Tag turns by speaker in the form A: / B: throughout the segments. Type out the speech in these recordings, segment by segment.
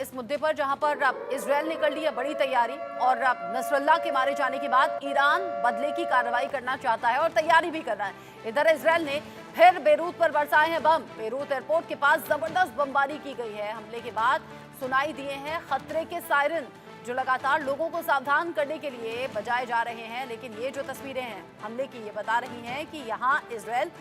A: इस मुद्दे पर, जहां पर इजरायल ने कर ली है बड़ी तैयारी और नसरल्लाह के मारे जाने के बाद ईरान बदले की कार्रवाई करना चाहता है और तैयारी भी कर रहा है। इधर इजरायल ने फिर बेरूत पर बरसाए हैं बम। बेरूत एयरपोर्ट के पास जबरदस्त बमबारी की गई है। हमले के बाद सुनाई दिए हैं खतरे के सायरन, जो लगातार लोगों को सावधान करने के लिए बजाए जा रहे हैं। लेकिन ये जो तस्वीरें हैं हमले की, ये बता रही हैं कि यहाँ इजरायल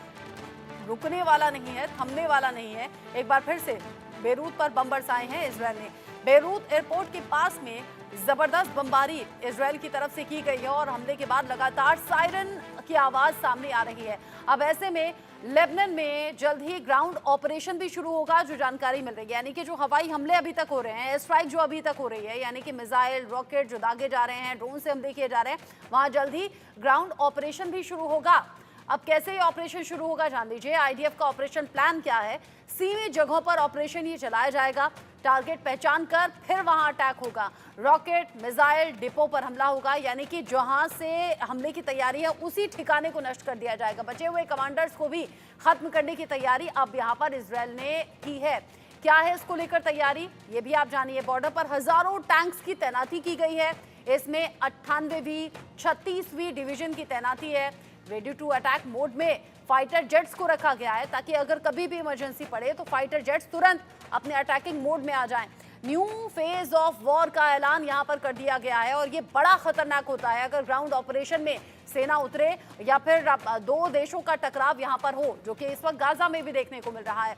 A: रुकने वाला नहीं है, थमने वाला नहीं है। एक बार फिर से बेरूत पर बम बरसाए हैं इजरायल ने। बेरूत एयरपोर्ट के पास में जबरदस्त बमबारी इजरायल की तरफ से की गई है और हमले के बाद लगातार सायरन की आवाज सामने आ रही है। अब ऐसे में लेबनान में जल्द ही ग्राउंड ऑपरेशन भी शुरू होगा, जो जानकारी मिल रही है। यानी कि जो हवाई हमले अभी तक हो रहे हैं, एयर स्ट्राइक जो अभी तक हो रही है, यानी कि मिसाइल, रॉकेट जो दागे जा रहे हैं, ड्रोन से हमले किए जा रहे हैं, वहां जल्द ही ग्राउंड ऑपरेशन भी शुरू होगा। अब कैसे ये ऑपरेशन शुरू होगा जान लीजिए। आईडीएफ का ऑपरेशन प्लान क्या है? सीमित जगहों पर ऑपरेशन ये चलाया जाएगा। टारगेट पहचान कर फिर वहां अटैक होगा। रॉकेट, मिसाइल, डिपो पर हमला होगा, यानी कि जहां से हमले की तैयारी है उसी ठिकाने को नष्ट कर दिया जाएगा। बचे हुए कमांडर्स को भी खत्म करने की तैयारी अब यहाँ पर इजरायल ने की है। क्या है इसको लेकर तैयारी, ये भी आप जानिए। बॉर्डर पर हजारों टैंक्स की तैनाती की गई है। इसमें 98वीं 36वीं डिवीजन की तैनाती है। रेडी टू अटैक मोड में फाइटर जेट्स को रखा गया है, ताकि अगर कभी भी इमरजेंसी पड़े तो फाइटर जेट्स तुरंत अपने अटैकिंग मोड में आ जाएं। न्यू फेज ऑफ वॉर का ऐलान यहां पर कर दिया गया है और ये बड़ा खतरनाक होता है अगर ग्राउंड ऑपरेशन में सेना उतरे या फिर दो देशों का टकराव यहां पर हो, जो कि इस वक्त गाजा में भी देखने को मिल रहा है।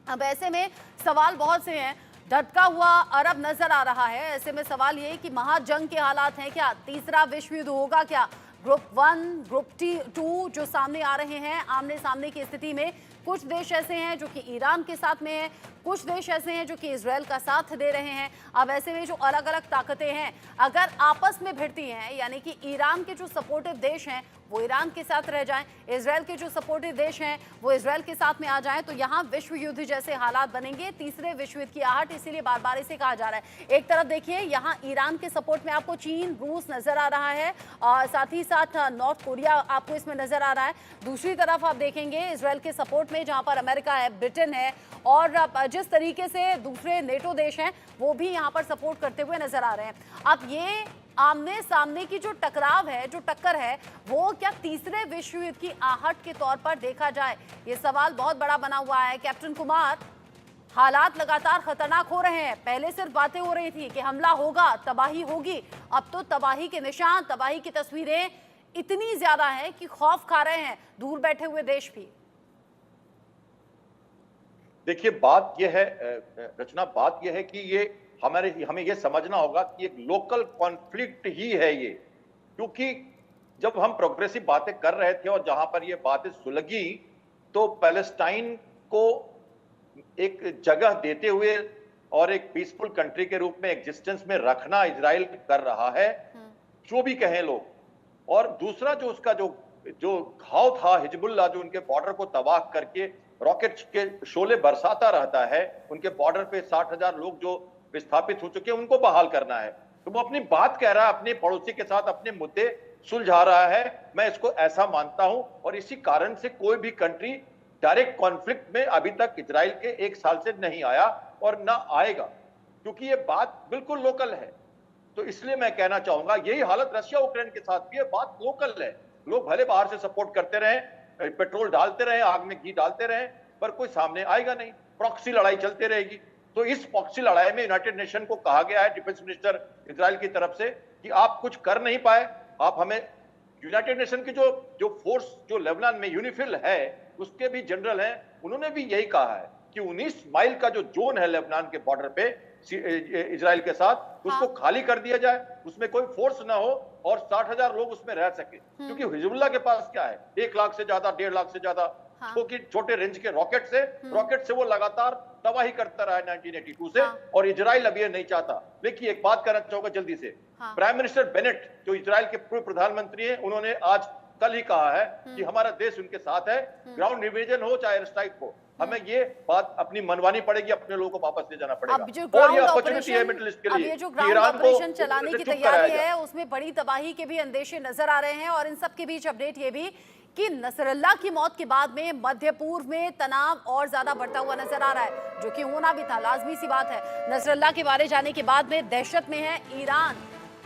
A: अब ऐसे में सवाल बहुत से हैं। धधका हुआ अरब नजर आ रहा है। ऐसे में सवाल ये कि महाजंग के हालात हैं क्या? तीसरा विश्व युद्ध होगा क्या? ग्रुप 1, ग्रुप 2 जो सामने आ रहे हैं आमने सामने की स्थिति में, कुछ देश ऐसे हैं जो कि ईरान के साथ में हैं, कुछ देश ऐसे हैं जो कि इजरायल का साथ दे रहे हैं। अब ऐसे में जो अलग अलग ताकतें हैं अगर आपस में भिड़ती हैं, यानी कि ईरान के जो सपोर्टिव देश हैं वो ईरान के साथ रह जाएं, इजरायल के जो सपोर्टिव देश हैं वो इजरायल के साथ में आ जाएं, तो यहाँ विश्व युद्ध जैसे हालात बनेंगे। तीसरे विश्व युद्ध की आहट इसीलिए बार बार इसे कहा जा रहा है। एक तरफ देखिए यहाँ ईरान के सपोर्ट में आपको चीन, रूस नजर आ रहा है और साथ ही साथ नॉर्थ कोरिया आपको इसमें नजर आ रहा है। दूसरी तरफ आप देखेंगे इजरायल के सपोर्ट में जहाँ पर अमेरिका है, ब्रिटेन है और जिस तरीके से दूसरे नेटो देश हैं वो भी यहाँ पर सपोर्ट करते हुए नजर आ रहे हैं। अब ये आमने सामने की जो टकराव है, जो टक्कर है, वो क्या तीसरे विश्व युद्ध की आहट के तौर पर देखा जाए? ये सवाल बहुत बड़ा बना हुआ है। कैप्टन कुमार, हालात लगातार खतरनाक हो रहे हैं। पहले सिर्फ बातें हो रही थी कि हमला होगा, तबाही होगी, अब तो तबाही के निशान, तबाही की तस्वीरें इतनी ज्यादा हैं कि खौफ खा रहे हैं दूर बैठे हुए देश भी।
B: देखिए बात यह है रचना, बात यह है कि ये हमें ये समझना होगा कि एक लोकल कॉन्फ्लिक्ट ही है ये। क्योंकि जब हम प्रोग्रेसिव बातें कर रहे थे और जहां पर ये बातें सुलगी तो पैलेस्टाइन को एक जगह देते हुए और एक पीसफुल कंट्री के रूप में एग्जिस्टेंस में रखना इजराइल कर रहा है, जो भी कहें लोग। और दूसरा जो उसका जो घाव था हिजबुल्लाह, जो उनके बॉर्डर को तबाह करके रॉकेट के शोले बरसाता रहता है, उनके बॉर्डर पे 60,000 लोग जो विस्थापित हो चुके हैं उनको बहाल करना है, तो वो अपनी बात कह रहा है, अपने पड़ोसी के साथ अपने मुद्दे सुलझा रहा है। मैं इसको ऐसा मानता हूं और इसी कारण से कोई भी कंट्री डायरेक्ट कॉन्फ्लिक्ट में अभी तक इजराइल के 1 साल से नहीं आया और ना आएगा, क्योंकि ये बात बिल्कुल लोकल है। तो इसलिए मैं कहना चाहूंगा यही हालत रशिया यूक्रेन के साथ भी है, बात लोकल है। लोग भले बाहर से सपोर्ट करते रहे, पेट्रोल डालते रहे, आग में घी डालते रहे, पर कोई सामने आएगा नहीं, प्रॉक्सी लड़ाई चलती रहेगी। तो इस प्रॉक्सी लड़ाई में यूनाइटेड नेशन को कहा गया है डिफेंस मिनिस्टर इजराइल की तरफ से कि आप कुछ कर नहीं पाए, आप हमें यूनाइटेड नेशन की जो फोर्स जो लेबनान में यूनिफिल है उसके भी जनरल हैं, उन्होंने भी यही कहा है कि 19 माइल का जो जोन है लेबनान के बॉर्डर पे इजराइल के साथ, उसको खाली कर दिया जाए, उसमें कोई फोर्स ना हो और 60,000 लोग उसमें रह सके। क्योंकि हिजबुल्लाह के पास क्या है, 1 लाख से ज्यादा, 1.5 लाख से ज्यादा छोटे रेंज के रॉकेट से वो लगातार तबाही करता रहा है 1982 से। और इजराइल अब ये नहीं चाहता। देखिए एक बात करना चाहूंगा जल्दी से, प्राइम मिनिस्टर बेनेट जो इजराइल के पूर्व प्रधानमंत्री हैं, उन्होंने आज कल ही कहा है कि हमारा देश उनके साथ है, ग्राउंड डिवीजन हो चाहे एयर स्ट्राइक हो, हमें ये बात अपनी मनवानी पड़ेगी, अपने लोगों को वापस ले जाना पड़ेगा।
A: और ये अपॉर्चुनिटी है मिडिल ईस्ट के लिए। अब ये जो ग्राउंड ऑपरेशन चलाने की तैयारी है उसमें बड़ी तबाही के भी अंदेशे नजर आ रहे हैं। और इन सब के बीच अपडेट ये भी कि नसरल्ला की मौत के बाद में मध्य पूर्व में तनाव और ज्यादा बढ़ता हुआ नजर आ रहा है, जो कि होना भी था, लाजमी सी बात है। नसरल्ला के मारे जाने के बाद में दहशत में है ईरान।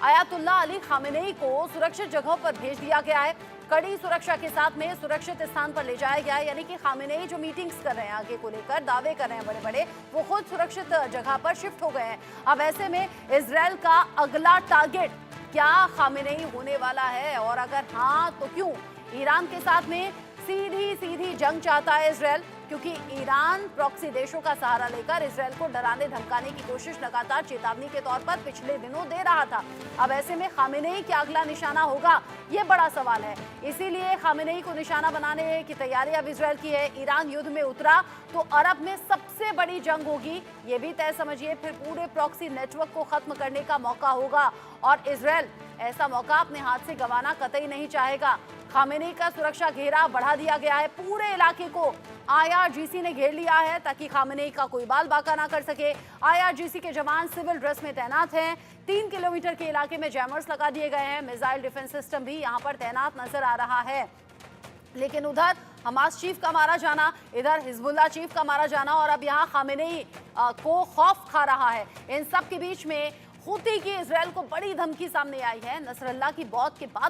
A: आयतुल्ला अली खामेनेई को सुरक्षित जगहों पर भेज दिया गया है, कड़ी सुरक्षा के साथ में सुरक्षित स्थान पर ले जाया गया है। यानी कि खामेनेई जो मीटिंग्स कर रहे हैं, आगे को लेकर दावे कर रहे हैं बड़े बड़े, वो खुद सुरक्षित जगह पर शिफ्ट हो गए हैं। अब ऐसे में इजराइल का अगला टारगेट क्या खामेनेई होने वाला है, और अगर हाँ तो क्यों? ईरान के साथ में सीधी सीधी जंग चाहता है इजराइल, क्योंकि ईरान प्रॉक्सी देशों का सहारा लेकर इजराइल को डराने धमकाने की कोशिश लगातार चेतावनी के तौर पर पिछले दिनों दे रहा था। अब ऐसे में खामेनेई क्या अगला निशाना होगा, ये बड़ा सवाल है। इसीलिए खामेनेई को निशाना बनाने की तैयारी अब इजराइल की है। ईरान युद्ध में उतरा तो अरब में सबसे बड़ी जंग होगी, ये भी तय समझिए। फिर पूरे प्रॉक्सी नेटवर्क को खत्म करने का मौका होगा, और इजराइल ऐसा मौका अपने हाथ से गंवाना कतई नहीं चाहेगा। खामेनेई का सुरक्षा घेरा बढ़ा दिया गया है, पूरे इलाके को IRGC ने घेर लिया है ताकि खामेनेई का कोई बाल बाका ना कर सके। IRGC के जवान सिविल ड्रेस में तैनात हैं। 3 किलोमीटर के इलाके में जैमर्स लगा दिए गए हैं। मिसाइल डिफेंस सिस्टम भी यहां पर तैनात नजर आ रहा है। लेकिन उधर हमास चीफ का मारा जाना, इधर हिजबुल्लाह चीफ का मारा जाना, और अब यहाँ खामेनेई को खौफ खा रहा है। इन सब के बीच में हूती की इजराइल को बड़ी धमकी सामने आई है। नसरल्ला की मौत के बाद